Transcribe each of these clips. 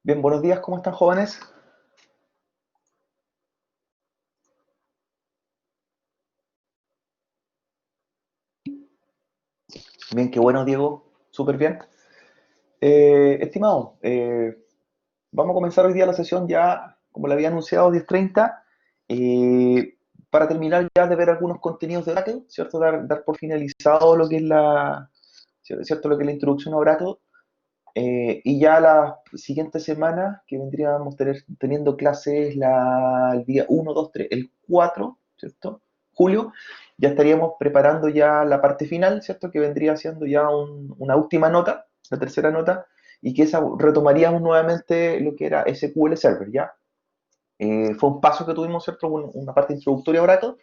Bien, buenos días, ¿cómo están, jóvenes? Bien, qué bueno, Diego, súper bien. Estimado, vamos a comenzar hoy día la sesión ya, como le había anunciado, 10:30, para terminar ya de ver algunos contenidos de Oracle, ¿cierto? Dar por finalizado lo que es ¿cierto? Lo que es la introducción a Oracle. Y ya las siguientes semanas que vendríamos teniendo clases el día 1, 2, 3, el 4, ¿cierto? Julio, ya estaríamos preparando ya la parte final, ¿cierto? Que vendría siendo ya una última nota, la tercera nota, y que esa retomaríamos nuevamente lo que era SQL Server, ¿ya? Fue un paso que tuvimos, ¿cierto? Una parte introductoria a Oracle.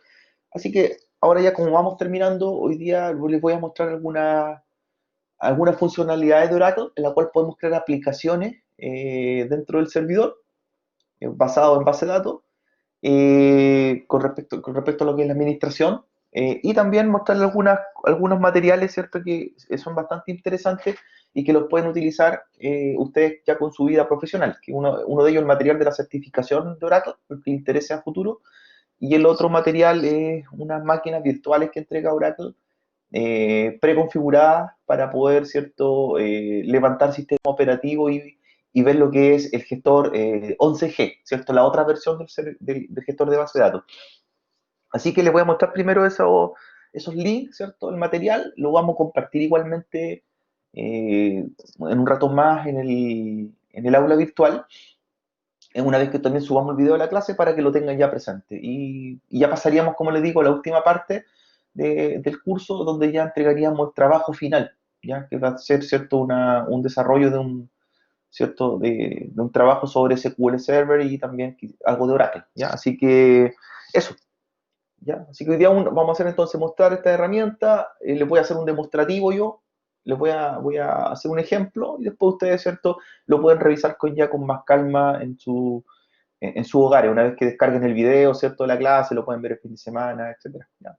Así que ahora ya como vamos terminando, hoy día les voy a mostrar algunas funcionalidades de Oracle en la cual podemos crear aplicaciones dentro del servidor basado en base de datos con respecto a lo que es la administración y también mostrarle algunos materiales, ¿cierto? Que son bastante interesantes y que los pueden utilizar ustedes ya con su vida profesional, que uno de ellos es el material de la certificación de Oracle, el que interese a futuro, y el otro material es unas máquinas virtuales que entrega Oracle preconfiguradas para poder, ¿cierto? Levantar sistema operativo y ver lo que es el gestor 11G, ¿cierto? La otra versión del gestor de base de datos. Así que les voy a mostrar primero esos links, ¿cierto? El material, lo vamos a compartir igualmente en un rato más en el aula virtual, una vez que también subamos el video de la clase para que lo tengan ya presente. Y ya pasaríamos, como les digo, a la última parte del curso, donde ya entregaríamos el trabajo final, ya que va a ser, ¿cierto? Un desarrollo ¿cierto? De un trabajo sobre SQL Server y también algo de Oracle, ¿ya? Así que eso, ¿ya? Así que hoy día vamos a hacer entonces mostrar esta herramienta, les voy a hacer un demostrativo yo, voy a hacer un ejemplo y después ustedes, ¿cierto? Lo pueden revisar ya con más calma en sus hogares, una vez que descarguen el video, ¿cierto? De la clase, lo pueden ver el fin de semana, etcétera. ¿Ya?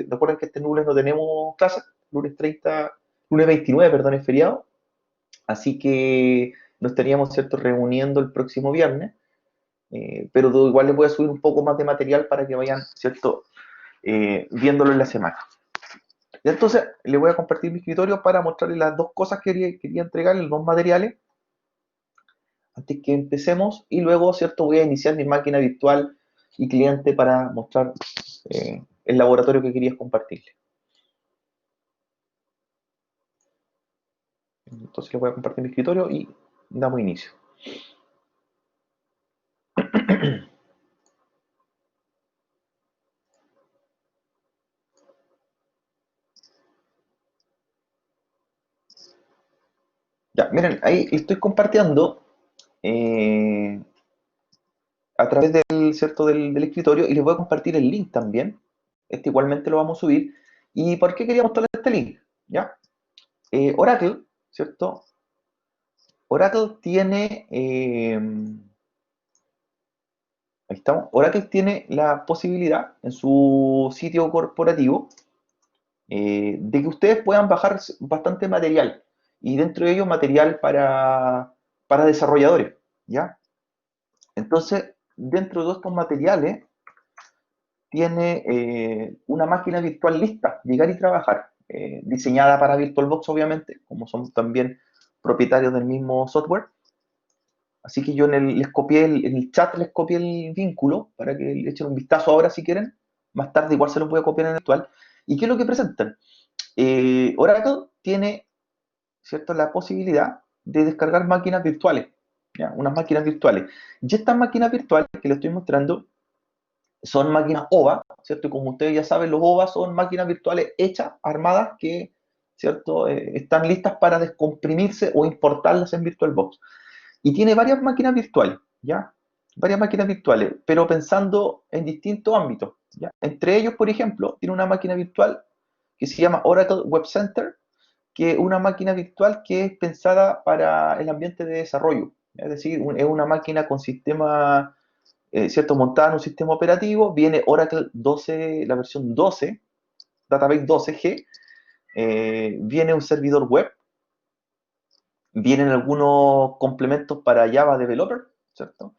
Recuerden que este lunes no tenemos clase, lunes 29, perdón, es feriado, así que nos estaríamos, ¿cierto? Reuniendo el próximo viernes, pero igual les voy a subir un poco más de material para que vayan, ¿cierto? Viéndolo en la semana. Y entonces les voy a compartir mi escritorio para mostrarles las dos cosas que quería entregarles, los dos materiales, antes que empecemos, y luego, ¿cierto? Voy a iniciar mi máquina virtual y cliente para mostrar el laboratorio que quería compartirle. Entonces les voy a compartir mi escritorio y damos inicio. Ya, miren, ahí estoy compartiendo eh, a través ¿cierto? Del escritorio y les voy a compartir el link también. Este igualmente lo vamos a subir. ¿Y por qué quería mostrarles este link? ¿Ya? Oracle, ¿cierto? Oracle tiene, ahí estamos, Oracle tiene la posibilidad en su sitio corporativo de que ustedes puedan bajar bastante material y dentro de ello material para desarrolladores, ¿ya? Entonces, dentro de estos materiales tiene una máquina virtual lista, llegar y trabajar, diseñada para VirtualBox obviamente, como somos también propietarios del mismo software. Así que yo en el chat les copié el vínculo para que le echen un vistazo ahora si quieren. Más tarde igual se los voy a copiar en el actual. ¿Y qué es lo que presentan? Oracle tiene, ¿cierto?, la posibilidad de descargar máquinas virtuales, ¿ya? Unas máquinas virtuales. Y estas máquinas virtuales que les estoy mostrando son máquinas OVA, ¿cierto? Y como ustedes ya saben, los OVA son máquinas virtuales hechas, armadas, que, ¿cierto?, están listas para descomprimirse o importarlas en VirtualBox. Y tiene varias máquinas virtuales, ¿ya? Varias máquinas virtuales, pero pensando en distintos ámbitos, ¿ya? Entre ellos, por ejemplo, tiene una máquina virtual que se llama Oracle Web Center, que es una máquina virtual que es pensada para el ambiente de desarrollo. Es decir, es una máquina con sistema, ¿cierto? Montada en un sistema operativo. Viene Oracle 12, la versión 12, Database 12G. Viene un servidor web Vienen algunos complementos para Java Developer, ¿cierto?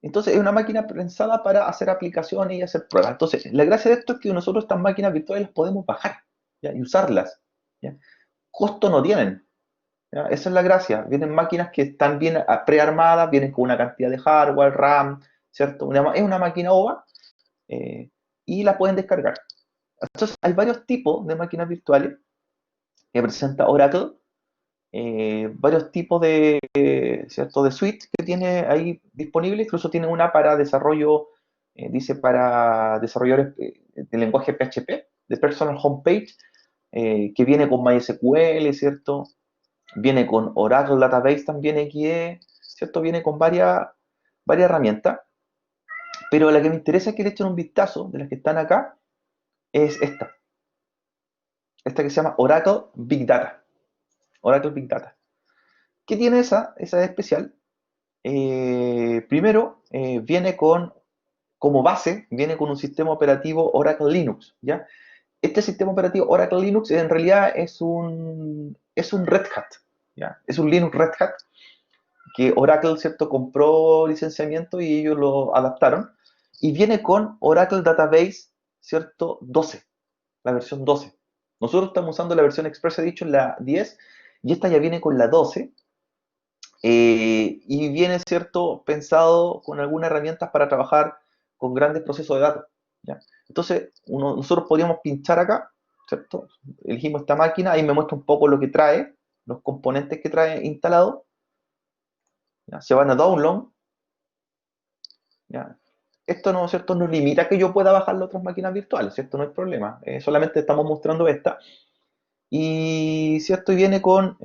Entonces es una máquina pensada para hacer aplicaciones y hacer pruebas. Entonces, la gracia de esto es que nosotros estas máquinas virtuales las podemos bajar, ¿ya? Y usarlas, ¿ya? Costo no tienen, ¿ya? Esa es la gracia. Vienen máquinas que están bien prearmadas, vienen con una cantidad de hardware, RAM, ¿cierto? Es una máquina OVA, eh, y la pueden descargar. Entonces, hay varios tipos de máquinas virtuales que presenta Oracle, varios tipos de, ¿cierto? De suites que tiene ahí disponible. Incluso tiene una para desarrollo, dice para desarrolladores de lenguaje PHP, de Personal Homepage, que viene con MySQL, ¿cierto? Viene con Oracle Database también XE, ¿cierto? Viene con varias herramientas, pero la que me interesa es que le echen un vistazo de las que están acá es esta que se llama Oracle Big Data. Oracle Big Data. ¿Qué tiene esa? Esa es especial. Primero, viene como base, viene con un sistema operativo Oracle Linux, ¿ya? Este sistema operativo Oracle Linux en realidad es un Red Hat, ¿ya? Es un Linux Red Hat que Oracle, ¿cierto?, compró licenciamiento y ellos lo adaptaron. Y viene con Oracle Database, ¿cierto?, 12, la versión 12. Nosotros estamos usando la versión Express Edition, la 10, y esta ya viene con la 12, y viene, ¿cierto?, pensado con algunas herramientas para trabajar con grandes procesos de datos, ¿ya? Entonces, nosotros podríamos pinchar acá, ¿cierto? Elegimos esta máquina, ahí me muestra un poco lo que trae, los componentes que trae instalado, ¿ya? Se van a download, ¿ya? Esto no, ¿cierto?, nos limita a que yo pueda bajar las otras máquinas virtuales, ¿cierto? No hay problema, solamente estamos mostrando esta. Y, ¿cierto? Y viene con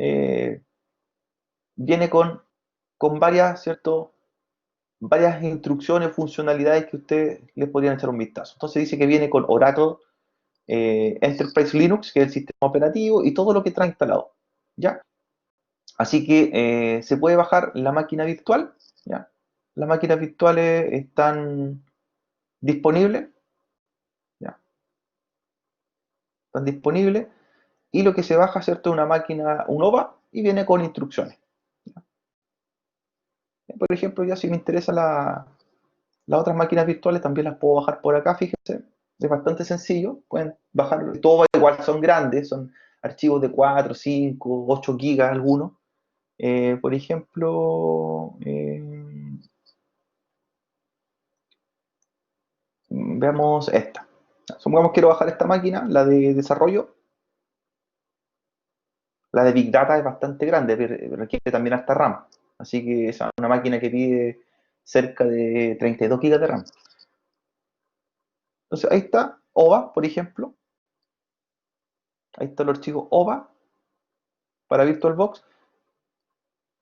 varias, ¿cierto?, varias instrucciones, funcionalidades que ustedes les podrían echar un vistazo. Entonces dice que viene con Oracle Enterprise Linux, que es el sistema operativo, y todo lo que trae instalado, ¿ya? Así que se puede bajar la máquina virtual, ¿ya? Las máquinas virtuales están disponibles, ¿ya? Están disponibles, y lo que se baja, ¿cierto?, es una máquina, un OVA, y viene con instrucciones, ¿ya? Por ejemplo, ya si me interesa las otras máquinas virtuales también las puedo bajar por acá, fíjense. Es bastante sencillo. Pueden bajar, todo igual, son grandes, son archivos de 4, 5, 8 gigas algunos. Por ejemplo, veamos esta. Supongamos que quiero bajar esta máquina, la de desarrollo. La de Big Data es bastante grande, requiere también hasta RAM. Así que es una máquina que pide cerca de 32 gigas de RAM. Entonces ahí está, OVA, por ejemplo. Ahí está el archivo OVA para VirtualBox.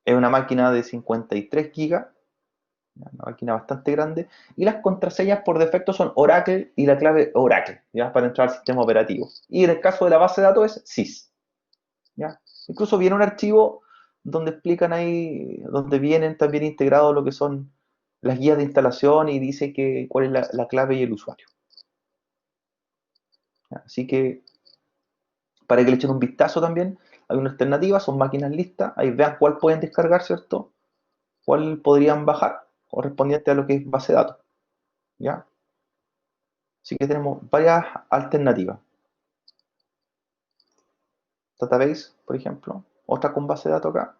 Es una máquina de 53 gigas, una máquina bastante grande, y las contraseñas por defecto son Oracle y la clave Oracle, ¿ya?, para entrar al sistema operativo. Y en el caso de la base de datos es sys, ¿ya? Incluso viene un archivo donde explican ahí, donde vienen también integrados lo que son las guías de instalación y dice cuál es la clave y el usuario, ¿ya? Así que para que le echen un vistazo también, hay una alternativa, son máquinas listas, ahí vean cuál pueden descargar, ¿cierto?, cuál podrían bajar correspondiente a lo que es base de datos, ¿ya? Así que tenemos varias alternativas. Database, por ejemplo, otra con base de datos acá.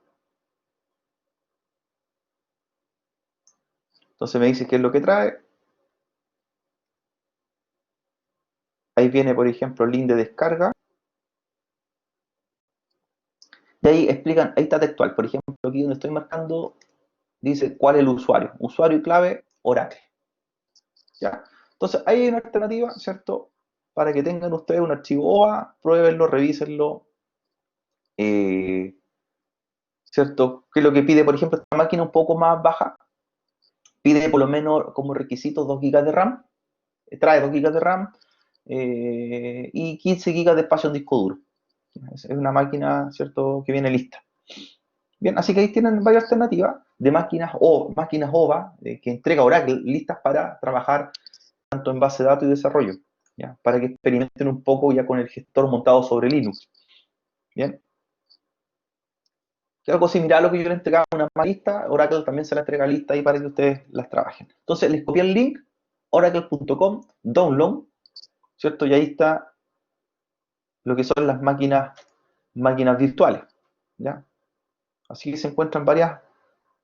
Entonces me dice qué es lo que trae. Ahí viene, por ejemplo, el link de descarga. Y ahí explican, ahí está textual. Por ejemplo, aquí donde estoy marcando, dice cuál es el usuario. Usuario y clave, Oracle, ¿ya? Entonces ahí hay una alternativa, ¿cierto?, para que tengan ustedes un archivo OA, pruébenlo, revísenlo, ¿cierto? Que es lo que pide, por ejemplo, esta máquina un poco más baja, pide por lo menos como requisito 2 GB de RAM, trae 2 GB de RAM, y 15 GB de espacio en disco duro. Es una máquina, ¿cierto?, que viene lista. Bien, así que ahí tienen varias alternativas de máquinas o máquinas OVA que entrega Oracle listas para trabajar tanto en base de datos y desarrollo, ¿ya?, para que experimenten un poco ya con el gestor montado sobre Linux. Bien. que algo similar a lo que yo le entregaba una lista, Oracle también se la entrega lista ahí para que ustedes las trabajen. Entonces les copié el link, oracle.com, download, ¿cierto? Y ahí está lo que son las máquinas virtuales, ¿ya? Así que se encuentran varios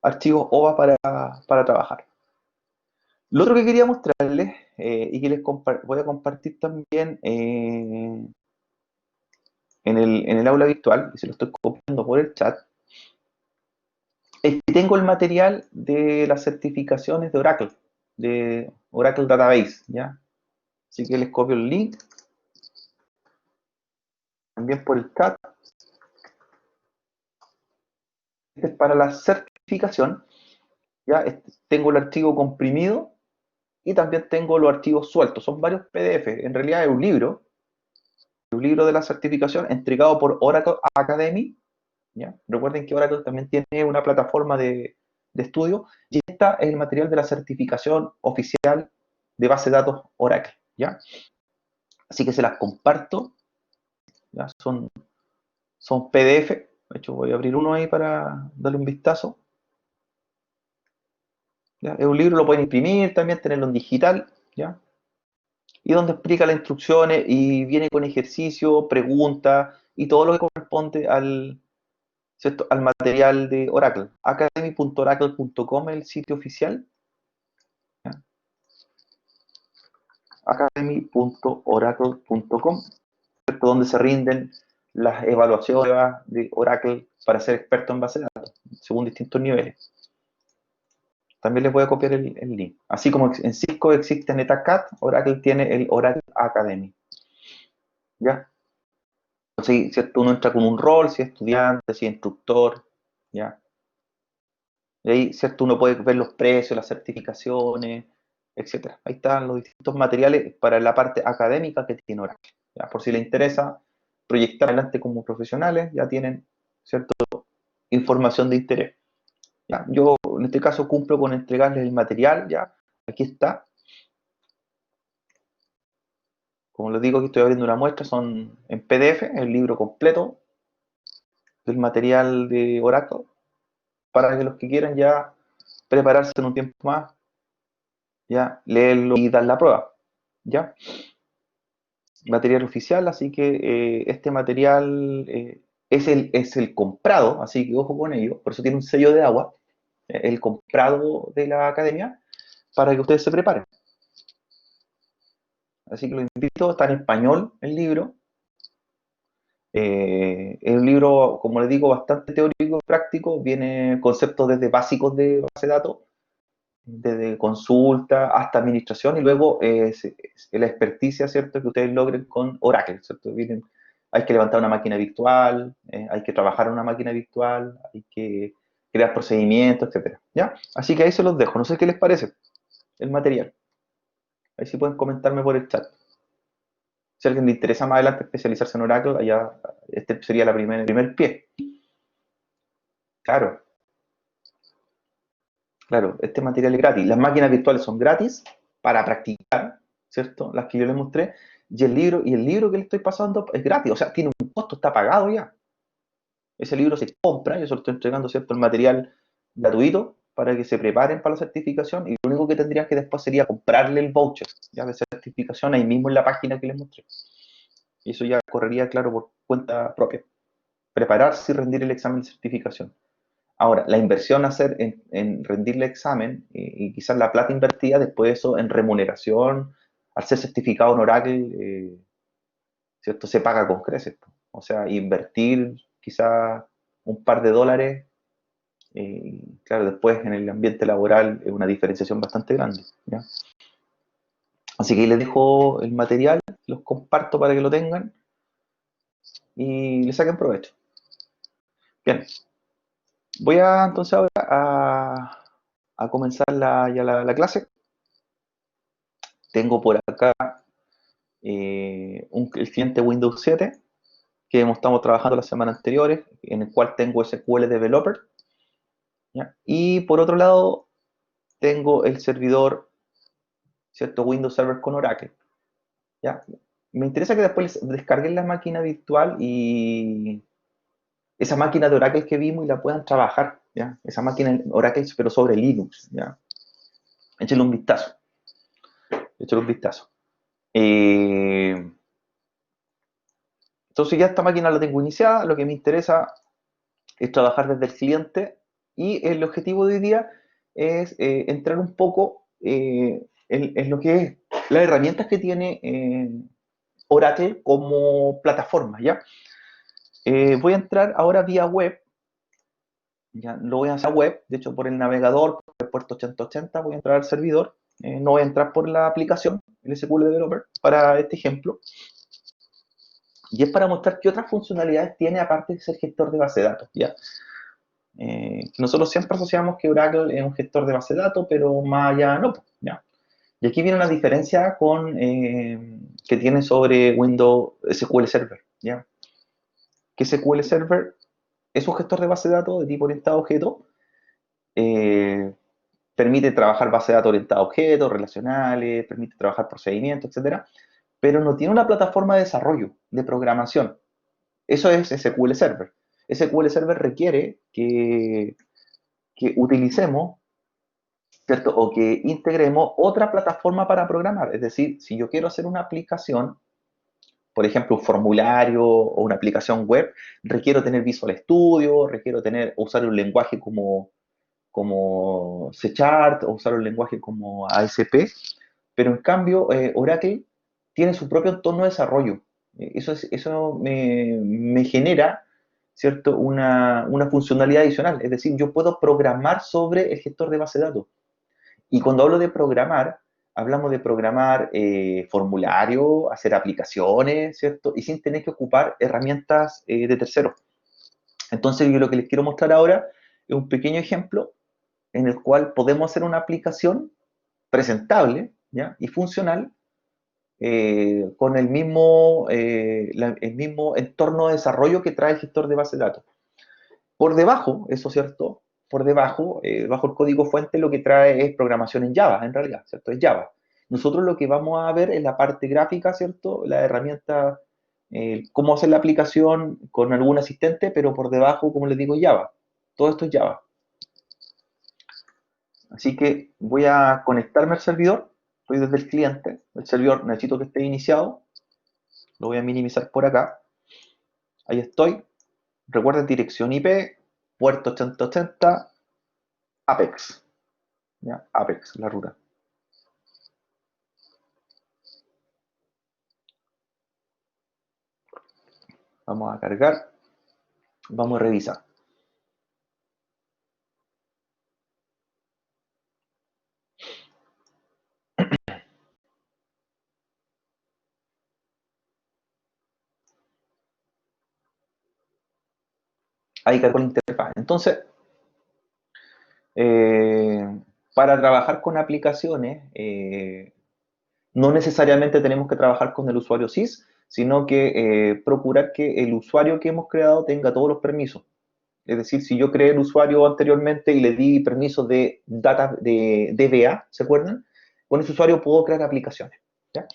archivos OVA para trabajar. Lo otro que quería mostrarles y que les voy a compartir también en el aula virtual, y se lo estoy copiando por el chat, es que tengo el material de las certificaciones de Oracle Database, ¿ya? Así que les copio el link, también por el chat. Este es para la certificación, ¿ya? Tengo el archivo comprimido y también tengo los archivos sueltos. Son varios PDF, en realidad es un libro de la certificación entregado por Oracle Academy, ¿ya? Recuerden que Oracle también tiene una plataforma de estudio y esta es el material de la certificación oficial de base de datos Oracle, ¿ya? Así que se las comparto, ¿ya? Son PDF, de hecho voy a abrir uno ahí para darle un vistazo, ¿ya? Es un libro, lo pueden imprimir también, tenerlo en digital, ¿ya? Y donde explica las instrucciones y viene con ejercicio, preguntas y todo lo que corresponde ¿cierto? Al material de Oracle. Academy.oracle.com es el sitio oficial. ¿Ya? Academy.oracle.com, donde se rinden las evaluaciones de Oracle para ser experto en base de datos, según distintos niveles. También les voy a copiar el link. Así como en Cisco existe NetAcad, Oracle tiene el Oracle Academy. ¿Ya? Entonces, ¿cierto? Uno entra con un rol, si es estudiante, si es instructor, ¿ya? Y ahí, ¿cierto? Uno puede ver los precios, las certificaciones, etcétera. Ahí están los distintos materiales para la parte académica que tiene Oracle. ¿Ya? Por si les interesa proyectar adelante como profesionales, ya tienen, ¿cierto? Información de interés. ¿Ya? Yo, en este caso, cumplo con entregarles el material, ¿ya? Aquí está. Como les digo, aquí estoy abriendo una muestra, son en PDF, el libro completo del material de Oracle, para que los que quieran ya prepararse en un tiempo más, ya leerlo y dar la prueba, ¿ya? Material oficial, así que este material es el comprado, así que ojo con ello, por eso tiene un sello de agua, el comprado de la academia, para que ustedes se preparen. Así que los invito, está en español el libro. Es un libro, como les digo, bastante teórico y práctico, viene conceptos desde básicos de base de datos, desde consulta hasta administración, y luego la experticia, ¿cierto?, que ustedes logren con Oracle, ¿cierto? Hay que levantar una máquina virtual, hay que trabajar en una máquina virtual, hay que crear procedimientos, etcétera, ¿ya? Así que ahí se los dejo, no sé qué les parece el material. Ahí sí pueden comentarme por el chat. Si a alguien le interesa más adelante especializarse en Oracle, allá este sería el primer pie. Claro, claro, este material es gratis. Las máquinas virtuales son gratis para practicar, ¿cierto? Las que yo les mostré. Y el libro que le estoy pasando es gratis, o sea, tiene un costo, está pagado ya. Ese libro se compra, yo se lo estoy entregando, ¿cierto? El material gratuito para que se preparen para la certificación, y lo único que tendrían que después sería comprarle el voucher, ya, de certificación ahí mismo en la página que les mostré. Y eso ya correría, claro, por cuenta propia. Prepararse y rendir el examen de certificación. Ahora, la inversión a hacer en rendir el examen y quizás la plata invertida, después de eso en remuneración, al ser certificado en Oracle, ¿cierto? Se paga con creces. O sea, invertir quizás un par de dólares, claro, después en el ambiente laboral es una diferenciación bastante grande, ¿ya? Así que ahí les dejo el material, los comparto para que lo tengan y le saquen provecho. Bien, voy entonces ahora a comenzar ya la clase. Tengo por acá el cliente Windows 7 que estamos trabajando las semanas anteriores, en el cual tengo SQL Developer, ¿ya? Y por otro lado tengo el servidor, ¿cierto? Windows Server con Oracle, ¿ya? Me interesa que después descarguen la máquina virtual y esa máquina de Oracle que vimos y la puedan trabajar, ¿ya? Esa máquina Oracle, pero sobre Linux, ¿ya? Échale un vistazo, échale un vistazo. Entonces ya esta máquina la tengo iniciada, lo que me interesa es trabajar desde el cliente y el objetivo de hoy día es entrar un poco en lo que es las herramientas que tiene Oracle como plataforma, ¿ya? Voy a entrar ahora vía web, ya lo voy a hacer web, de hecho por el navegador, por el puerto 8080 voy a entrar al servidor, no voy a entrar por la aplicación, el SQL Developer, para este ejemplo, y es para mostrar qué otras funcionalidades tiene aparte de ser gestor de base de datos, ¿ya? Nosotros siempre asociamos que Oracle es un gestor de base de datos, pero más allá no, ¿ya? Y aquí viene una diferencia que tiene sobre Windows SQL Server, ¿ya? Que SQL Server es un gestor de base de datos de tipo orientado a objetos, eh, permite trabajar base de datos orientada a objetos, relacionales, permite trabajar procedimientos, etcétera, pero no tiene una plataforma de desarrollo, de programación. Eso es SQL Server. SQL Server requiere que utilicemos, ¿cierto? O que integremos otra plataforma para programar. Es decir, si yo quiero hacer una aplicación, por ejemplo, un formulario o una aplicación web, requiero tener Visual Studio, requiero usar un lenguaje como C Chart o usar un lenguaje como ASP, pero en cambio Oracle tiene su propio entorno de desarrollo. Eso me genera, ¿cierto? Una funcionalidad adicional, es decir, yo puedo programar sobre el gestor de base de datos. Y cuando hablo de programar, hablamos de programar formularios, hacer aplicaciones, ¿cierto? Y sin tener que ocupar herramientas de terceros. Entonces, yo lo que les quiero mostrar ahora es un pequeño ejemplo en el cual podemos hacer una aplicación presentable, ¿ya? Y funcional con el mismo entorno de desarrollo que trae el gestor de base de datos. Por debajo, eso cierto, por debajo, bajo el código fuente, lo que trae es programación en Java, en realidad, ¿cierto? Es Java. Nosotros lo que vamos a ver es la parte gráfica, ¿cierto? La herramienta, cómo hacer la aplicación con algún asistente, pero por debajo, como les digo, Java. Todo esto es Java. Así que voy a conectarme al servidor. Estoy desde el cliente. El servidor necesito que esté iniciado. Lo voy a minimizar por acá. Ahí estoy. Recuerden dirección IP, puerto 8080, Apex. ¿Ya? Apex, la ruta. Vamos a cargar. Vamos a revisar. Ahí cargó la interfaz. Entonces, para trabajar con aplicaciones, no necesariamente tenemos que trabajar con el usuario SIS, sino que procurar que el usuario que hemos creado tenga todos los permisos. Es decir, si yo creé el usuario anteriormente y le di permisos de data de DBA, ¿se acuerdan? Con ese usuario puedo crear aplicaciones. ¿Ya?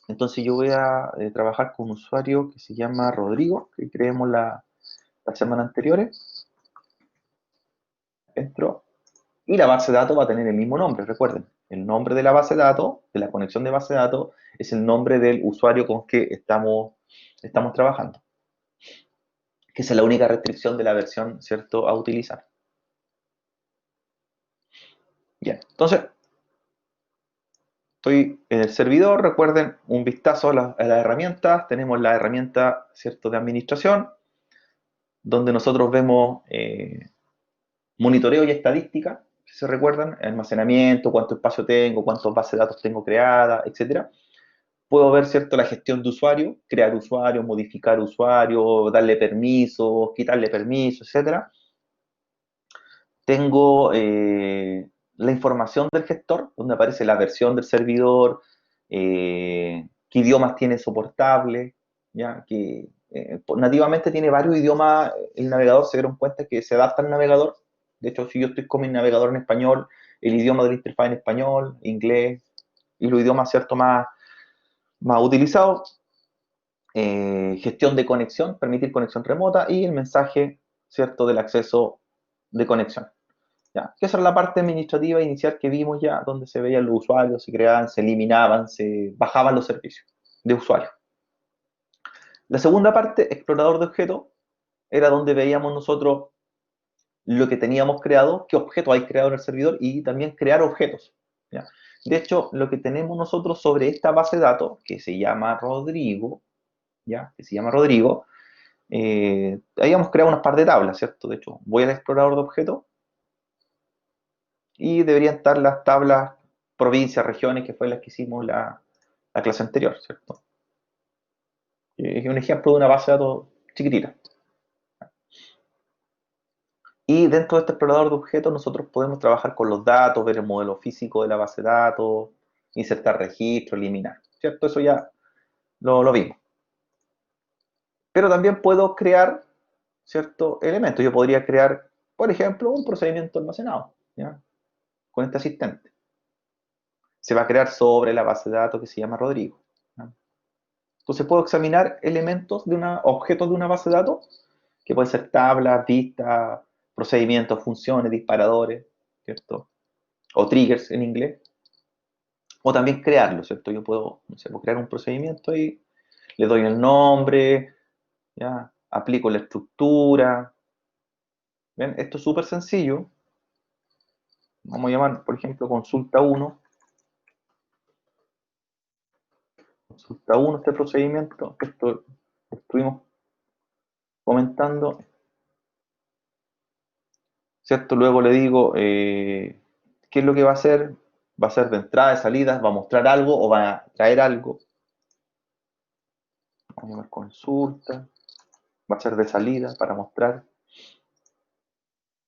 Entonces yo voy a trabajar con un usuario que se llama Rodrigo, que creemos la semana anterior. Entro. Y la base de datos va a tener el mismo nombre, recuerden. El nombre de la base de datos, de la conexión de base de datos, es el nombre del usuario con que estamos trabajando. Que esa es la única restricción de la versión, ¿cierto?, a utilizar. Bien, entonces, estoy en el servidor, recuerden, un vistazo a las herramientas. Tenemos la herramienta, ¿cierto?, de administración, donde nosotros vemos monitoreo y estadística, si se recuerdan, almacenamiento, cuánto espacio tengo, cuántas bases de datos tengo creadas, etcétera. Puedo ver, ¿cierto?, la gestión de usuario, crear usuario, modificar usuario, darle permisos, quitarle permisos, etcétera. Tengo la información del gestor, donde aparece la versión del servidor, qué idiomas tiene soportable, ¿ya? Que nativamente tiene varios idiomas, el navegador se dieron cuenta que se adapta al navegador. De hecho, si yo estoy con mi navegador en español, el idioma de la interfaz en español, inglés, y los idiomas, ¿cierto?, más utilizados. gestión de conexión, permitir conexión remota y el mensaje, ¿cierto?, del acceso de conexión. ¿Ya? Que esa es la parte administrativa inicial que vimos ya, donde se veían los usuarios, se creaban, se eliminaban, se bajaban los servicios de usuario. La segunda parte, explorador de objetos, era donde veíamos nosotros lo que teníamos creado, qué objetos hay creado en el servidor y también crear objetos. ¿Ya? De hecho, lo que tenemos nosotros sobre esta base de datos, que se llama Rodrigo, ¿ya? Que se llama Rodrigo, habíamos creado unas par de tablas, ¿cierto? De hecho, voy al explorador de objetos y deberían estar las tablas provincias, regiones, que fue las que hicimos la clase anterior, ¿cierto? Es un ejemplo de una base de datos chiquitita. Y dentro de este explorador de objetos nosotros podemos trabajar con los datos, ver el modelo físico de la base de datos, insertar registro, eliminar, ¿cierto? Eso ya lo vimos. Pero también puedo crear, ¿cierto?, elementos. Yo podría crear, por ejemplo, un procedimiento almacenado, ¿ya?, con este asistente. Se va a crear sobre la base de datos que se llama Rodrigo, ¿ya? Entonces puedo examinar elementos objetos de una base de datos, que pueden ser tablas, vistas, procedimientos, funciones, disparadores, ¿cierto? O triggers en inglés. O también crearlo, ¿cierto? Yo puedo, no sé, puedo crear un procedimiento y le doy el nombre, ¿ya? Aplico la estructura. ¿Ven? Esto es súper sencillo. Vamos a llamar, por ejemplo, consulta 1. Consulta 1, este procedimiento, esto lo estuvimos comentando, ¿cierto? Luego le digo, ¿qué es lo que va a hacer? ¿Va a ser de entrada, de salida? ¿Va a mostrar algo o va a traer algo? Vamos a llamar consulta. Va a ser de salida para mostrar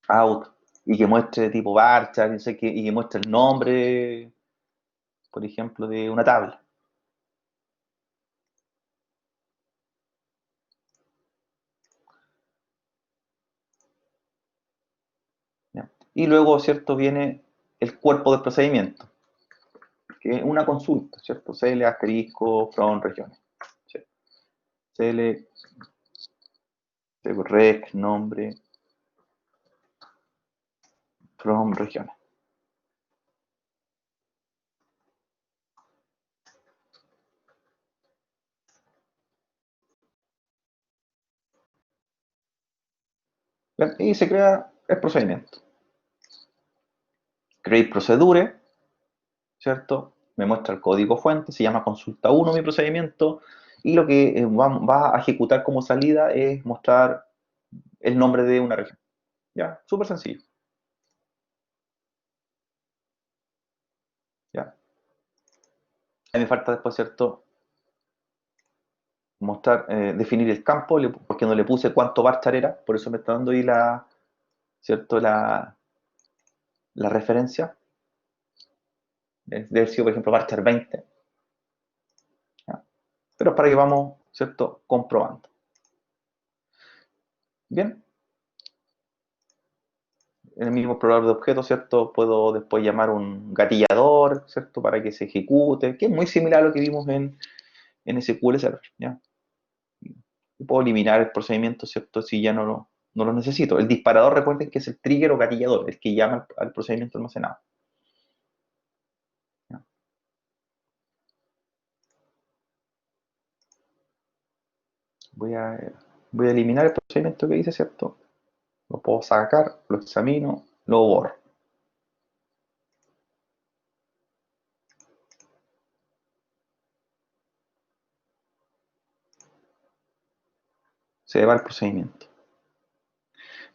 out. Y que muestre tipo varchar, y que muestre el nombre, por ejemplo, de una tabla. ¿Ya? Y luego, ¿cierto?, viene el cuerpo del procedimiento, que es una consulta, ¿cierto? CL asterisco from regiones. ¿Cierto? CL rec nombre from regiones. ¿Ven? Y se crea el procedimiento. Create procedure, ¿cierto? Me muestra el código fuente, se llama consulta 1 mi procedimiento, y lo que va a ejecutar como salida es mostrar el nombre de una región. ¿Ya? Súper sencillo. ¿Ya? A mí me falta después, ¿cierto?, mostrar, definir el campo, porque no le puse cuánto varchar era, por eso me está dando ahí ¿cierto?, la referencia. Debe haber sido, por ejemplo, varchar 20. ¿Ya? Pero para que vamos, ¿cierto?, comprobando. Bien. En el mismo explorador de objetos, ¿cierto?, puedo después llamar un gatillador, ¿cierto?, para que se ejecute, que es muy similar a lo que vimos en SQL Server, ¿ya? Y puedo eliminar el procedimiento, ¿cierto?, si ya no lo necesito. El disparador, recuerden que es el trigger o gatillador, el que llama al procedimiento almacenado. ¿Ya? Voy a eliminar el procedimiento que hice, ¿cierto? Lo puedo sacar, lo examino, lo borro. Se va el procedimiento.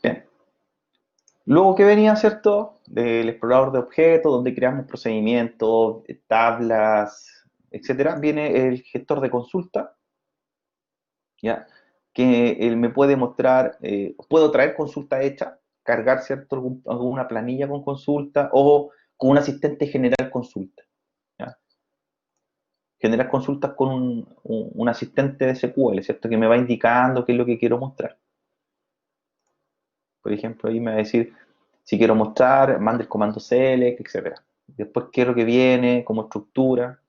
Bien. Luego que venía, ¿cierto?, del explorador de objetos, donde creamos procedimientos, tablas, etcétera, viene el gestor de consulta, ¿ya? Que él me puede mostrar, puedo traer consulta hecha, cargar, ¿cierto?, alguna planilla con consulta o con un asistente generar consulta, ¿ya? Generar consultas con un asistente de SQL, ¿cierto?, que me va indicando qué es lo que quiero mostrar. Por ejemplo, ahí me va a decir, si quiero mostrar, mande el comando select, etc. Después quiero que viene como estructura.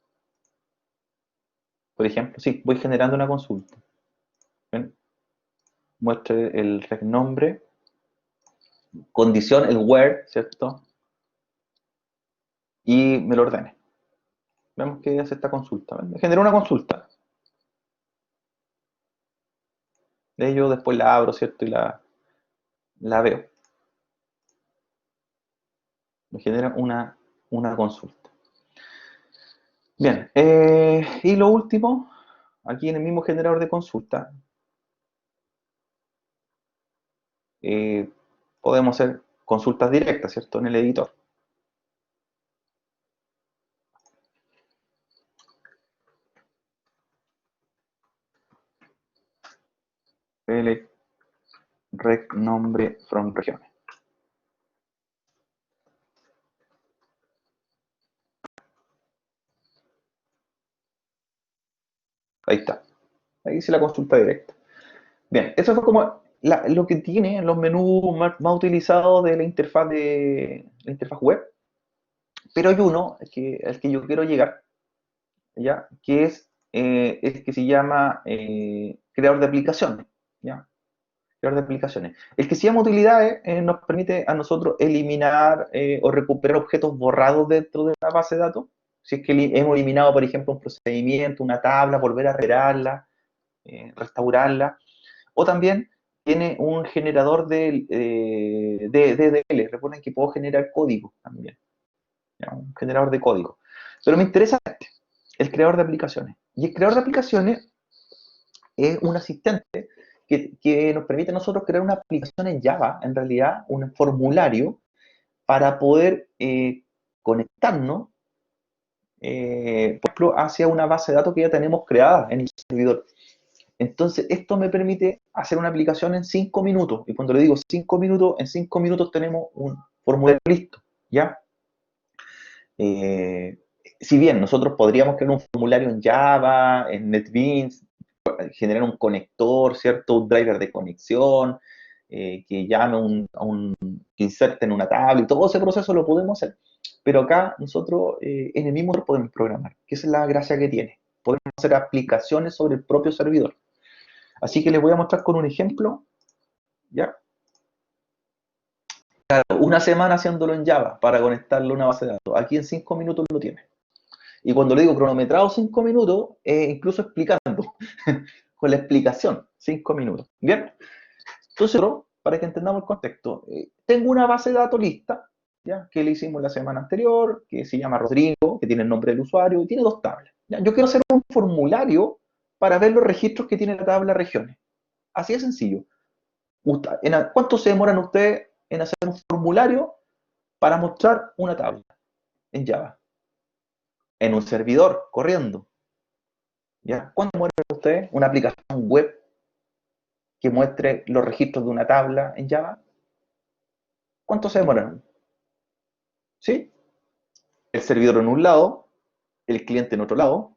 Por ejemplo, sí, voy generando una consulta. ¿Ven? Muestre el reg nombre, condición, el where, ¿cierto? Y me lo ordene. Vemos que hace esta consulta. ¿Ven? Me generó una consulta. De ello después la abro, ¿cierto? Y la veo. Me genera una consulta. Bien, y lo último, aquí en el mismo generador de consulta, podemos hacer consultas directas, ¿cierto? En el editor. Rec nombre from regiones. Ahí está. Ahí hice la consulta directa. Bien, eso fue como lo que tiene los menús más utilizados de la interfaz web. Pero hay uno al que yo quiero llegar, ¿ya? Que es el que se llama creador de aplicaciones, ¿ya? Creador de aplicaciones. El que se llama utilidades nos permite a nosotros eliminar o recuperar objetos borrados dentro de una base de datos. Si es que hemos eliminado, por ejemplo, un procedimiento, una tabla, volver a crearla, restaurarla. O también tiene un generador de DDL. Recuerden que puedo generar código también, ¿ya? Un generador de código. Pero me interesa el creador de aplicaciones. Y el creador de aplicaciones es un asistente que nos permite a nosotros crear una aplicación en Java, en realidad, un formulario para poder conectarnos, por ejemplo, hacia una base de datos que ya tenemos creada en el servidor. Entonces, esto me permite hacer una aplicación en 5 minutos. Y cuando le digo 5 minutos, en 5 minutos tenemos un formulario listo, ¿ya? Eh, si bien nosotros podríamos crear un formulario en Java, en NetBeans, generar un conector, ¿cierto? Un driver de conexión, que llame que inserte en una tabla y todo ese proceso lo podemos hacer. Pero acá nosotros en el mismo podemos programar, que esa es la gracia que tiene. Podemos hacer aplicaciones sobre el propio servidor. Así que les voy a mostrar con un ejemplo, ¿ya? Claro, una semana haciéndolo en Java para conectarlo a una base de datos. Aquí en 5 minutos lo tiene. Y cuando le digo cronometrado 5 minutos, incluso explicando, con la explicación, 5 minutos. Bien, entonces, para que entendamos el contexto, tengo una base de datos lista, ¿ya? Que le hicimos la semana anterior, que se llama Rodrigo, que tiene el nombre del usuario y tiene 2 tablas. ¿Ya? Yo quiero hacer un formulario para ver los registros que tiene la tabla regiones. Así de sencillo. ¿Cuánto se demoran ustedes en hacer un formulario para mostrar una tabla en Java? En un servidor, corriendo. ¿Ya? ¿Cuánto muere usted una aplicación web que muestre los registros de una tabla en Java? ¿Cuánto se demoran? ¿Sí? El servidor en un lado, el cliente en otro lado,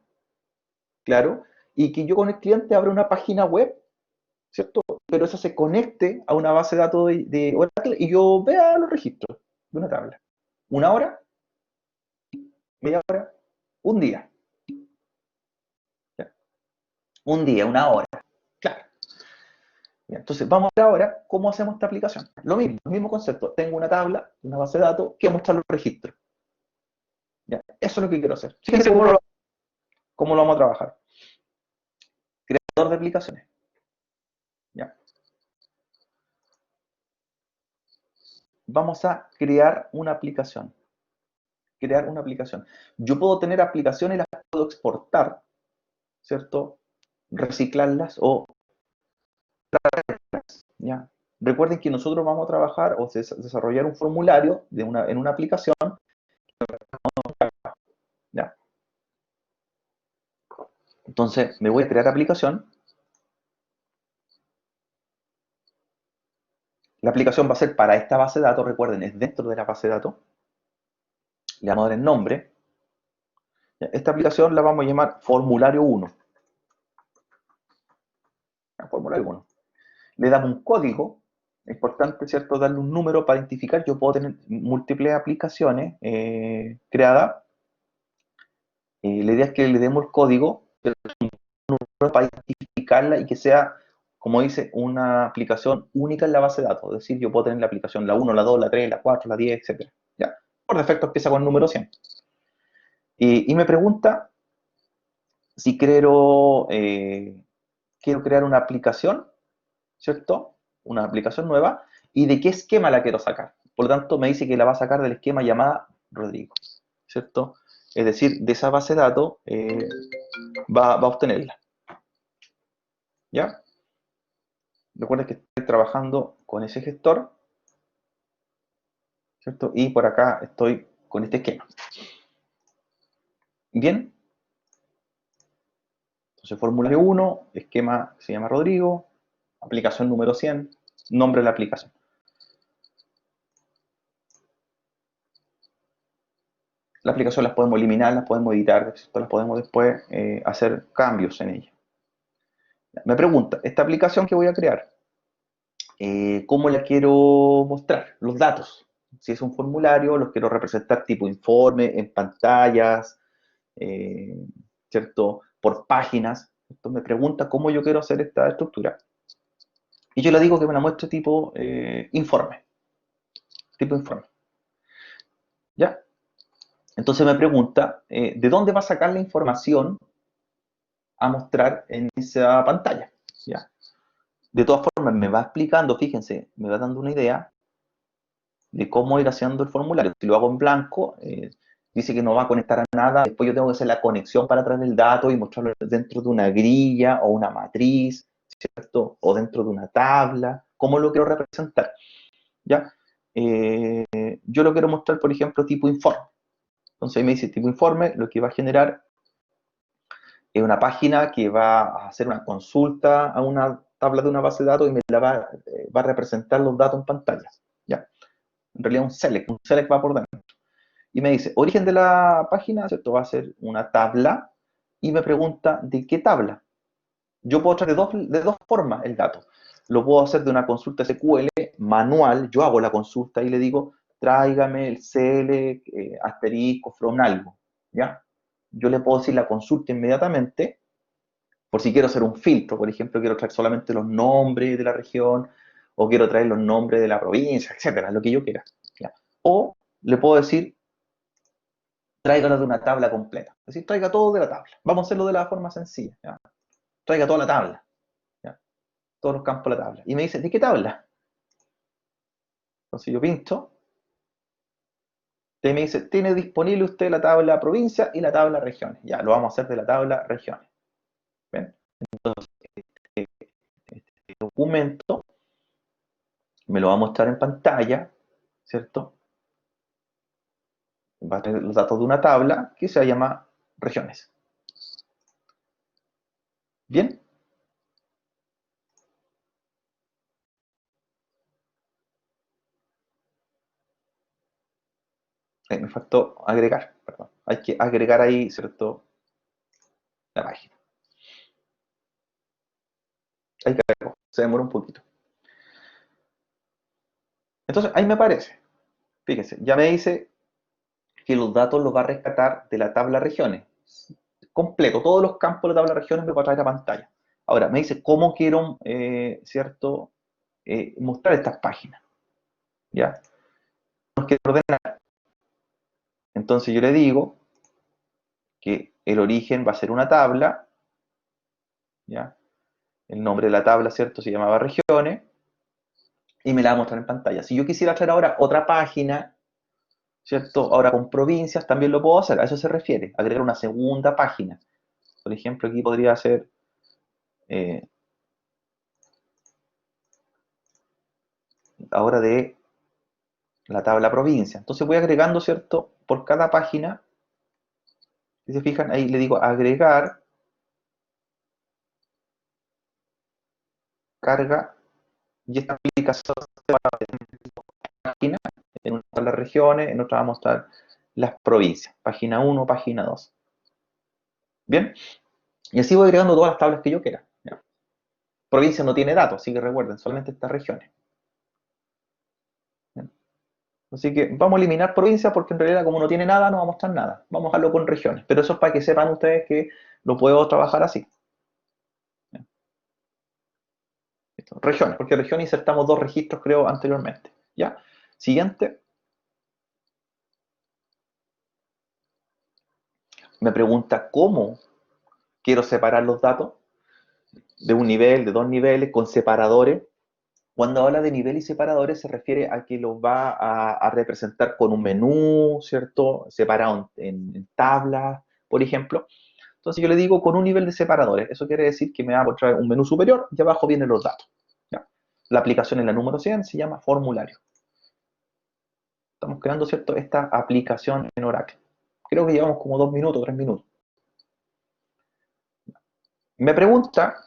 claro, y que yo con el cliente abra una página web, ¿cierto? Pero eso se conecte a una base de datos de Oracle y yo vea los registros de una tabla. ¿Una hora? ¿Media hora? Un día. ¿Ya? Un día, una hora. Claro. Entonces, vamos a ver ahora cómo hacemos esta aplicación. Lo mismo, el mismo concepto. Tengo una tabla, una base de datos, que mostrar los registros. ¿Ya? Eso es lo que quiero hacer. Fíjense cómo lo vamos a trabajar. Creador de aplicaciones. ¿Ya? Vamos a crear una aplicación. Crear una aplicación. Yo puedo tener aplicaciones y las puedo exportar, ¿cierto? Reciclarlas o traerlas, ¿ya? Recuerden que nosotros vamos a trabajar o desarrollar un formulario en una aplicación, ¿ya? Entonces, me voy a crear aplicación. La aplicación va a ser para esta base de datos, recuerden, es dentro de la base de datos. Le vamos a dar el nombre. Esta aplicación la vamos a llamar formulario 1. Formulario 1. Le damos un código. Es importante, ¿cierto?, darle un número para identificar. Yo puedo tener múltiples aplicaciones creadas. La idea es que le demos el código, para identificarla y que sea, como dice, una aplicación única en la base de datos. Es decir, yo puedo tener la aplicación la 1, la 2, la 3, la 4, la 10, etc. ¿Ya? Por defecto empieza con el número 100. Y me pregunta si quiero crear una aplicación, ¿cierto? Una aplicación nueva, y de qué esquema la quiero sacar. Por lo tanto, me dice que la va a sacar del esquema llamada Rodrigo, ¿cierto? Es decir, de esa base de datos va a obtenerla, ¿ya? Recuerden que estoy trabajando con ese gestor, ¿cierto? Y por acá estoy con este esquema. Bien. Entonces, formulario 1, esquema se llama Rodrigo, aplicación número 100, nombre de la aplicación. La aplicación las podemos eliminar, las podemos editar, las podemos después hacer cambios en ella. Me pregunta, esta aplicación que voy a crear, ¿cómo la quiero mostrar? Los datos. Si es un formulario, los quiero representar tipo informe, en pantallas, ¿cierto? Por páginas. Entonces me pregunta cómo yo quiero hacer esta estructura. Y yo le digo que me la muestre tipo informe. Tipo informe. ¿Ya? Entonces me pregunta, ¿de dónde va a sacar la información a mostrar en esa pantalla? ¿Ya? De todas formas, me va explicando, fíjense, me va dando una idea de cómo ir haciendo el formulario. Si lo hago en blanco, dice que no va a conectar a nada. Después yo tengo que hacer la conexión para traer el dato y mostrarlo dentro de una grilla o una matriz, ¿cierto? O dentro de una tabla. ¿Cómo lo quiero representar? ¿Ya? Yo lo quiero mostrar, por ejemplo, tipo informe. Entonces ahí me dice tipo informe, lo que va a generar es una página que va a hacer una consulta a una tabla de una base de datos y me la va a representar los datos en pantalla. ¿Ya? En realidad un select va por dentro. Y me dice, origen de la página, ¿cierto? Va a ser una tabla y me pregunta, ¿de qué tabla? Yo puedo traer de dos formas el dato. Lo puedo hacer de una consulta SQL manual, yo hago la consulta y le digo, tráigame el CL asterisco from algo, ¿ya? Yo le puedo decir la consulta inmediatamente, por si quiero hacer un filtro, por ejemplo, quiero traer solamente los nombres de la región, o quiero traer los nombres de la provincia, etcétera, lo que yo quiera, ¿ya? O le puedo decir, tráigalo de una tabla completa. Es decir, traiga todo de la tabla. Vamos a hacerlo de la forma sencilla, ¿ya? Traiga toda la tabla, ¿ya? Todos los campos de la tabla. Y me dice, ¿de qué tabla? Entonces yo pincho, y me dice, ¿tiene disponible usted la tabla provincia y la tabla regiones? Ya, lo vamos a hacer de la tabla regiones. ¿Ven? Entonces, este documento me lo va a mostrar en pantalla, ¿cierto? Va a tener los datos de una tabla que se llama regiones. ¿Bien? Me faltó agregar, perdón. Hay que agregar ahí, ¿cierto? La página. Ahí cargó, se demora un poquito. Entonces, ahí me aparece. Fíjense, ya me dice que los datos los va a rescatar de la tabla regiones. Completo, todos los campos de la tabla regiones me va a traer a pantalla. Ahora, me dice cómo quiero, ¿cierto? Mostrar estas páginas. ¿Ya? Los quiero ordenar. Entonces yo le digo que el origen va a ser una tabla, ¿ya? El nombre de la tabla, ¿cierto? Se llamaba regiones, y me la va a mostrar en pantalla. Si yo quisiera traer ahora otra página, ¿cierto? Ahora con provincias también lo puedo hacer, a eso se refiere, agregar una segunda página. Por ejemplo, aquí podría ser eh, ahora de la tabla provincia. Entonces voy agregando, ¿cierto? Por cada página, si se fijan, ahí le digo agregar, carga, y esta aplicación se va a página, en una tabla regiones, en otra va a mostrar las provincias, página 1, página 2. Bien, y así voy agregando todas las tablas que yo quiera. ¿Ya? Provincia no tiene datos, así que recuerden, solamente estas regiones. ¿Bien? Así que vamos a eliminar provincia porque en realidad como no tiene nada, no va a mostrar nada. Vamos a dejarlo con regiones, pero eso es para que sepan ustedes que lo puedo trabajar así. Regiones, porque región insertamos 2 registros, creo, anteriormente. ¿Ya? Siguiente. Me pregunta cómo quiero separar los datos de un nivel, de 2 niveles, con separadores. Cuando habla de nivel y separadores se refiere a que los va a representar con un menú, ¿cierto? Separado en tablas, por ejemplo. Entonces yo le digo con un nivel de separadores. Eso quiere decir que me va a mostrar un menú superior y abajo vienen los datos. ¿Ya? La aplicación en la número 100 se llama formulario. Estamos creando, ¿cierto?, esta aplicación en Oracle. Creo que llevamos como 2 minutos, 3 minutos. Me pregunta,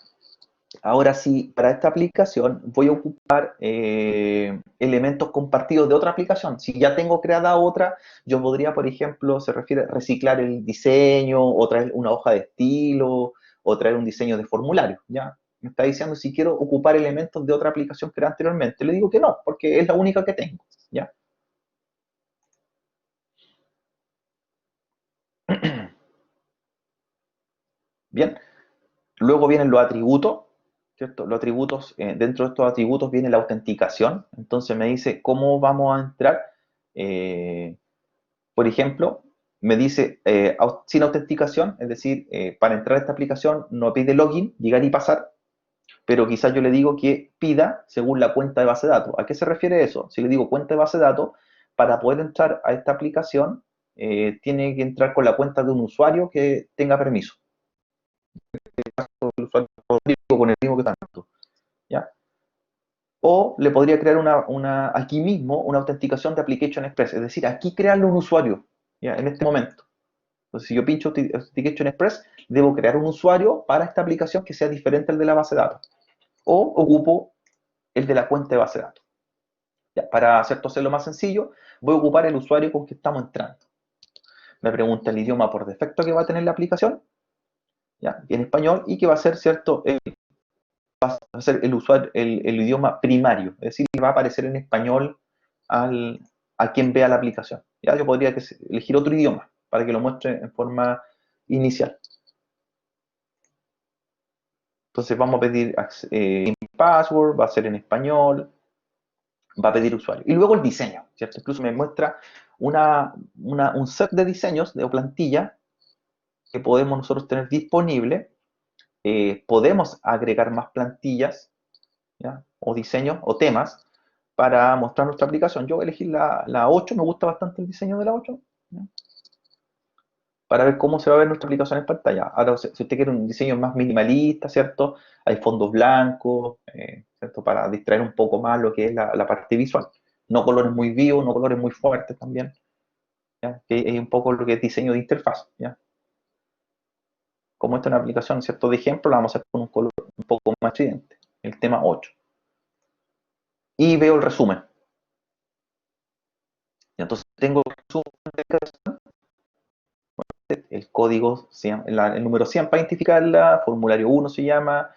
ahora sí, para esta aplicación voy a ocupar elementos compartidos de otra aplicación. Si ya tengo creada otra, yo podría, por ejemplo, se refiere a reciclar el diseño, o traer una hoja de estilo, o traer un diseño de formulario, ¿ya? Me está diciendo si quiero ocupar elementos de otra aplicación creada anteriormente. Le digo que no, porque es la única que tengo, ¿ya? Bien, luego vienen los atributos, ¿cierto? Los atributos, dentro de estos atributos viene la autenticación. Entonces me dice cómo vamos a entrar. Eh, por ejemplo, me dice sin autenticación, es decir, para entrar a esta aplicación no pide login, llegar y pasar, pero quizás yo le digo que pida según la cuenta de base de datos. ¿A qué se refiere eso? Si le digo cuenta de base de datos, para poder entrar a esta aplicación, tiene que entrar con la cuenta de un usuario que tenga permiso. El usuario con el mismo que tanto, ¿ya? O le podría crear aquí mismo una autenticación de Application Express, es decir, aquí crearle un usuario, ¿ya? En este momento. Entonces, si yo pincho Authentication Express, debo crear un usuario para esta aplicación que sea diferente al de la base de datos. O ocupo el de la cuenta de base de datos. ¿Ya? Para hacerlo más sencillo, voy a ocupar el usuario con que estamos entrando. Me pregunta el idioma por defecto que va a tener la aplicación, ¿ya? Y en español, y que va a ser, ¿cierto?, va a ser el usuario, el idioma primario, es decir, va a aparecer en español a quien vea la aplicación. ¿Ya? Yo podría elegir otro idioma para que lo muestre en forma inicial. Entonces vamos a pedir password, va a ser en español, va a pedir usuario. Y luego el diseño, ¿cierto? Incluso me muestra un set de diseños o plantilla que podemos nosotros tener disponible. Podemos agregar más plantillas, ¿ya? O diseños o temas para mostrar nuestra aplicación. Yo voy a elegir la 8, me gusta bastante el diseño de la 8, ¿ya? Para ver cómo se va a ver nuestra aplicación en pantalla. Ahora, si usted quiere un diseño más minimalista, ¿cierto? Hay fondos blancos, ¿cierto? Para distraer un poco más lo que es la parte visual. No colores muy vivos, no colores muy fuertes también, ¿ya? Que es un poco lo que es diseño de interfaz, ¿ya? Como esta es una aplicación, ¿cierto?, de ejemplo, la vamos a hacer con un color un poco más estridente, el tema 8. Y veo el resumen. Entonces tengo el resumen de el código, el número 100 para identificarla, formulario 1 se llama,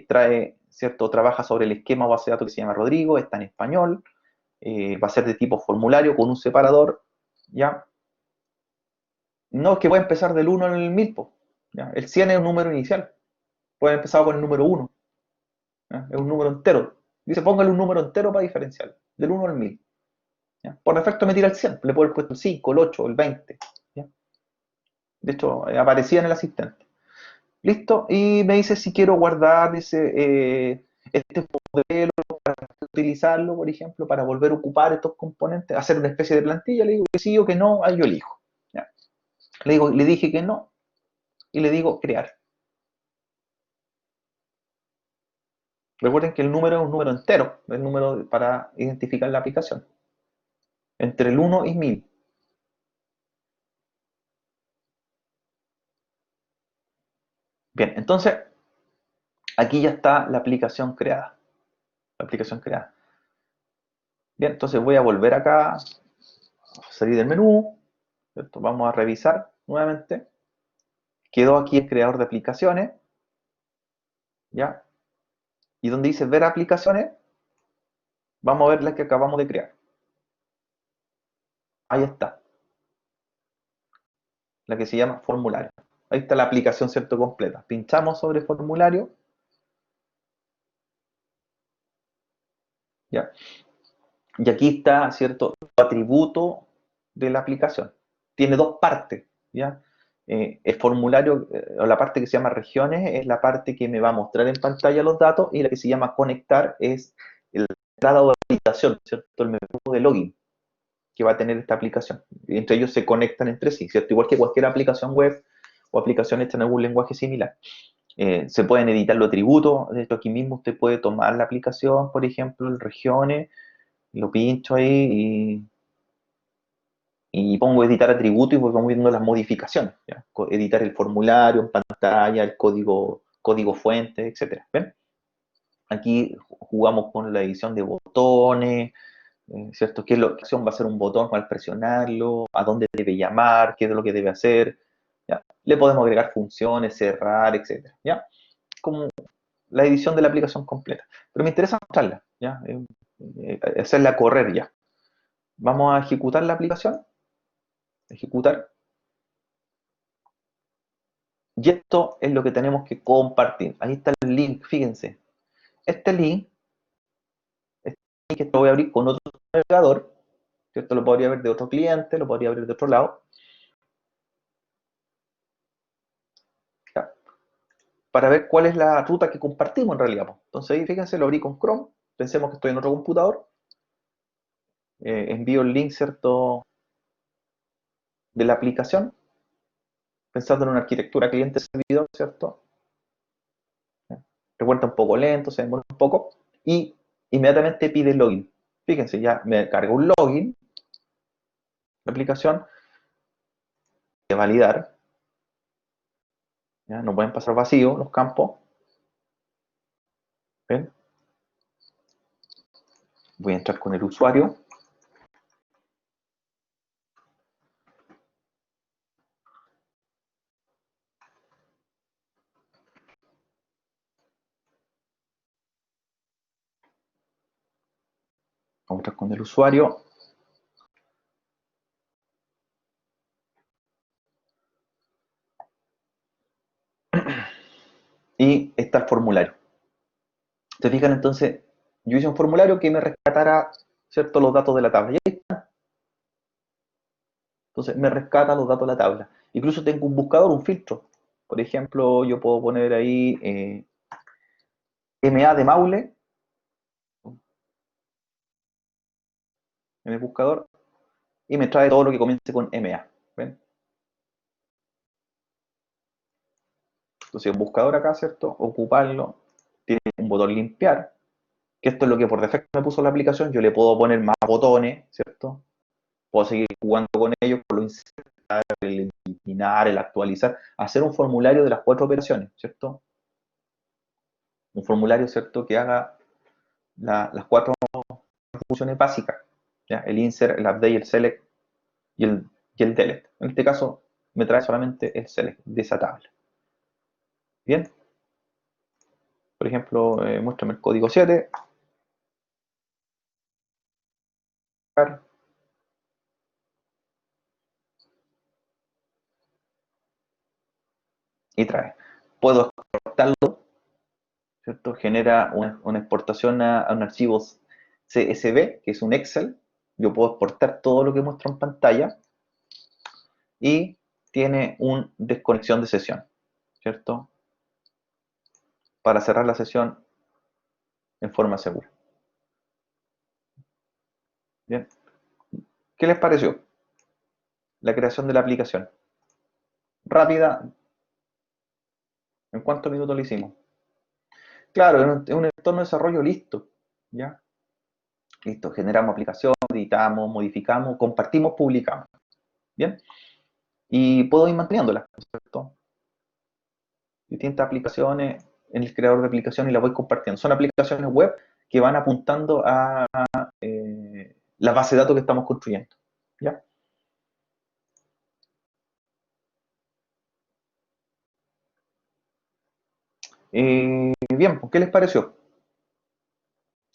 trae, ¿cierto? Trabaja sobre el esquema o base de datos que se llama Rodrigo, está en español, va a ser de tipo formulario con un separador, ¿ya? No es que voy a empezar del 1 al 1000, ¿ya? El 100 es un número inicial, puede empezar con el número 1, ¿ya? Es un número entero. Dice, póngale un número entero para diferenciar, del 1 al 1000. ¿Ya? Por defecto me tira el 100, le puedo haber puesto el 5, el 8, el 20. ¿Ya? De hecho, aparecía en el asistente. Listo, y me dice si quiero guardar este modelo para utilizarlo, por ejemplo, para volver a ocupar estos componentes, hacer una especie de plantilla. Le digo que sí o que no, ahí yo elijo. ¿Ya? Le dije que no y le digo crear. Recuerden que el número es un número entero, el número para identificar la aplicación, entre el 1 y 1000. Bien, entonces aquí ya está la aplicación creada. La aplicación creada. Bien, entonces voy a volver acá, salir del menú, ¿cierto? Vamos a revisar nuevamente. Quedó aquí el creador de aplicaciones, ¿ya? Y donde dice ver aplicaciones, vamos a ver la que acabamos de crear. Ahí está, la que se llama formulario. Ahí está la aplicación, ¿cierto?, completa. Pinchamos sobre formulario ¿ya? Y aquí está, ¿cierto?, el atributo de la aplicación. Tiene dos partes, ¿ya? El formulario, o la parte que se llama regiones, es la parte que me va a mostrar en pantalla los datos, y la que se llama conectar es la entrada o habilitación, ¿cierto?, el menú de login que va a tener esta aplicación. Entre ellos se conectan entre sí, ¿cierto? Igual que cualquier aplicación web o aplicación hecha en algún lenguaje similar. Se pueden editar los atributos. De hecho, aquí mismo usted puede tomar la aplicación, por ejemplo, en regiones, lo pincho ahí y pongo editar atributos y voy viendo las modificaciones, ¿ya? Editar el formulario en pantalla, el código fuente, etcétera. ¿Ven? Aquí jugamos con la edición de botones, ¿cierto? ¿Qué acción va a ser un botón al presionarlo? ¿A dónde debe llamar? ¿Qué es lo que debe hacer? ¿Ya? Le podemos agregar funciones, cerrar, etcétera, ¿ya? Como la edición de la aplicación completa. Pero me interesa mostrarla, ¿ya? Hacerla correr ya. Vamos a ejecutar la aplicación. Ejecutar. Y esto es lo que tenemos que compartir. Ahí está el link, fíjense. Este link que lo voy a abrir con otro navegador, ¿cierto? Lo podría ver de otro cliente, lo podría abrir de otro lado. ¿Ya? Para ver cuál es la ruta que compartimos en realidad. Entonces ahí, fíjense, lo abrí con Chrome. Pensemos que estoy en otro computador. Envío el link, ¿cierto?, de la aplicación, pensando en una arquitectura cliente-servidor, ¿cierto? Recuerda un poco lento, se demora un poco, y inmediatamente pide login. Fíjense, ya me carga un login, la aplicación, de validar, ¿ya? No pueden pasar vacíos los campos. ¿Ven? Voy a entrar con el usuario. Vamos a entrar con el usuario. Y está el formulario. ¿Se fijan? Entonces, yo hice un formulario que me rescatara, ¿cierto?, los datos de la tabla. Y ahí está. Entonces, me rescata los datos de la tabla. Incluso tengo un buscador, un filtro. Por ejemplo, yo puedo poner ahí MA de Maule en el buscador y me trae todo lo que comience con MA. ¿Ven? Entonces, un buscador acá, ¿cierto? Ocuparlo. Tiene un botón limpiar, que esto es lo que por defecto me puso la aplicación. Yo le puedo poner más botones, ¿cierto? Puedo seguir jugando con ellos, por lo insertar, el eliminar, el actualizar, hacer un formulario de las 4 operaciones, ¿cierto? Un formulario, ¿cierto?, que haga las 4 funciones básicas, ¿ya? El insert, el update, el select y el delete. En este caso me trae solamente el select de esa tabla. Bien, por ejemplo, muéstrame el código 7. Y trae. Puedo exportarlo, ¿cierto? Genera una exportación a un archivo CSV, que es un Excel. Yo puedo exportar todo lo que muestro en pantalla y tiene una desconexión de sesión, ¿cierto? Para cerrar la sesión en forma segura. Bien. ¿Qué les pareció la creación de la aplicación? Rápida. ¿En cuántos minutos lo hicimos? Claro, es un entorno de desarrollo listo, ¿ya? Listo, generamos aplicación, editamos, modificamos, compartimos, publicamos. Bien. Y puedo ir manteniéndolas, ¿cierto? Distintas aplicaciones en el creador de aplicaciones y las voy compartiendo. Son aplicaciones web que van apuntando a la base de datos que estamos construyendo. ¿Ya? Bien, pues, ¿qué les pareció?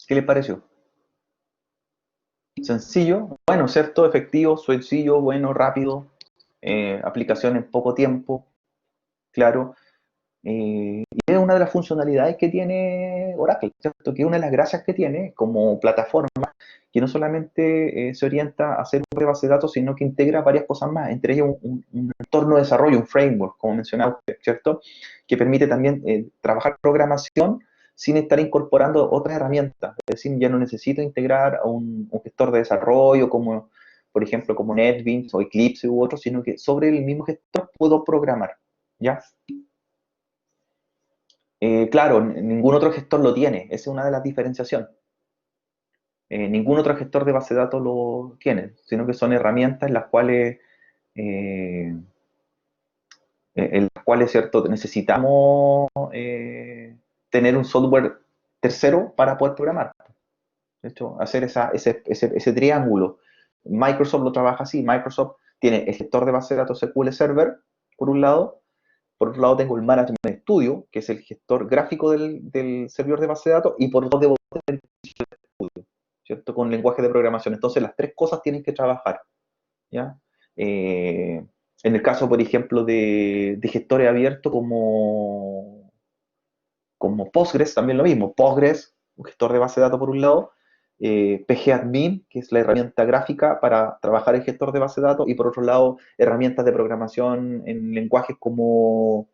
¿Qué les pareció? Sencillo, bueno, ¿cierto? Efectivo, sencillo, bueno, rápido, aplicación en poco tiempo, claro. Y es una de las funcionalidades que tiene Oracle, ¿cierto? Que es una de las gracias que tiene como plataforma, que no solamente se orienta a hacer una base de datos, sino que integra varias cosas más, entre ellas un entorno de desarrollo, un framework, como mencionaba usted, ¿cierto? Que permite también trabajar programación sin estar incorporando otras herramientas. Es decir, ya no necesito integrar a un gestor de desarrollo como, por ejemplo, como NetBeans o Eclipse u otro, sino que sobre el mismo gestor puedo programar, ¿ya? Claro, ningún otro gestor lo tiene, esa es una de las diferenciaciones. Ningún otro gestor de base de datos lo tiene, sino que son herramientas eh, en las cuales ¿cierto? Necesitamos tener un software tercero para poder programar. De hecho, hacer ese triángulo. Microsoft lo trabaja así. Microsoft tiene el gestor de base de datos SQL Server, por un lado. Por otro lado tengo el Management Studio, que es el gestor gráfico del servidor de base de datos. Y por otro lado debo tener el Studio, ¿cierto? Con lenguaje de programación. Entonces las tres cosas tienen que trabajar, ¿ya? En el caso, por ejemplo, de gestores abiertos como Postgres, también lo mismo. Postgres, un gestor de base de datos por un lado, pgadmin, que es la herramienta gráfica para trabajar el gestor de base de datos, y por otro lado, herramientas de programación en lenguajes como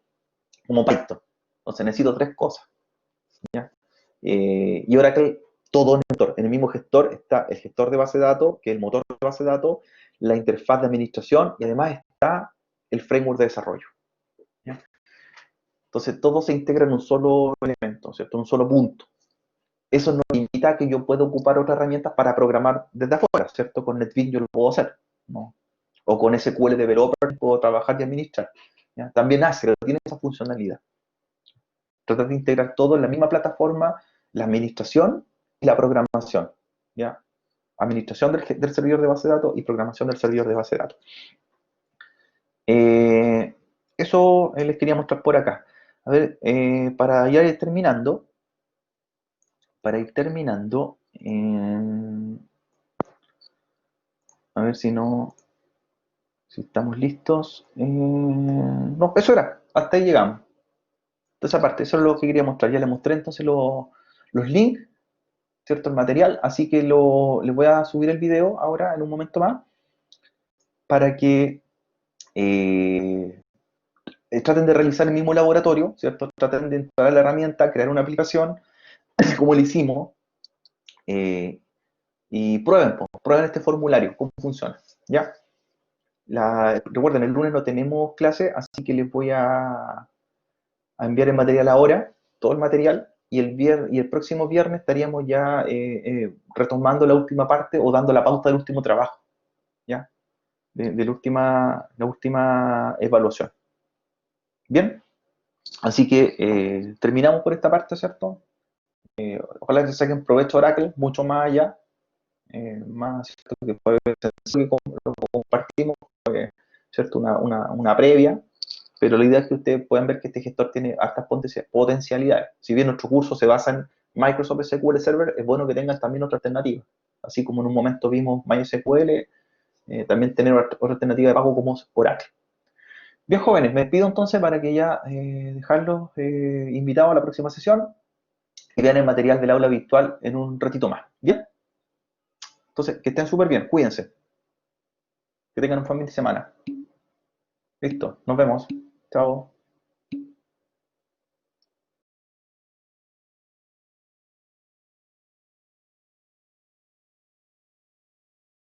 Python. Entonces necesito tres cosas, ¿ya? Y Oracle, todo en el gestor. En el mismo gestor está el gestor de base de datos, que es el motor de base de datos, la interfaz de administración, y además está el framework de desarrollo, ¿ya? Entonces todo se integra en un solo elemento, ¿cierto? En un solo punto. Eso no limita que yo pueda ocupar otras herramientas para programar desde afuera, ¿cierto? Con NetBeans yo lo puedo hacer, ¿no? O con SQL Developer puedo trabajar y administrar, ¿ya? También hace, tiene esa funcionalidad. Tratar de integrar todo en la misma plataforma, la administración y la programación, ¿ya? Administración del servidor de base de datos y programación del servidor de base de datos. Eh, Eso les quería mostrar por acá. A ver, para ya ir terminando, a ver si no, si estamos listos. No, eso era, hasta ahí llegamos. Entonces, aparte, eso es lo que quería mostrar. Ya les mostré entonces los links, ¿cierto? El material, así que les voy a subir el video ahora en un momento más para que eh, traten de realizar el mismo laboratorio, ¿cierto? Traten de entrar a la herramienta, crear una aplicación, como lo hicimos, eh, y prueben este formulario, cómo funciona, ¿ya? Recuerden, el lunes no tenemos clase, así que les voy a enviar el material ahora, todo el material, y el próximo viernes estaríamos ya retomando la última parte o dando la pauta del último trabajo, ¿ya? De la última evaluación. Bien, así que terminamos por esta parte, ¿cierto? Ojalá que saquen provecho de Oracle, mucho más allá, más ¿cierto? Que puede ser que lo compartimos, ¿cierto? Una previa, pero la idea es que ustedes puedan ver que este gestor tiene altas potencialidades. Si bien nuestro curso se basa en Microsoft SQL Server, es bueno que tengan también otra alternativa. Así como en un momento vimos MySQL, también tener otra alternativa de pago como Oracle. Bien, jóvenes, me despido entonces para que ya dejarlos invitados a la próxima sesión y vean el material del aula virtual en un ratito más. Bien, entonces que estén súper bien, cuídense, que tengan un buen fin de semana. Listo, nos vemos. Chao.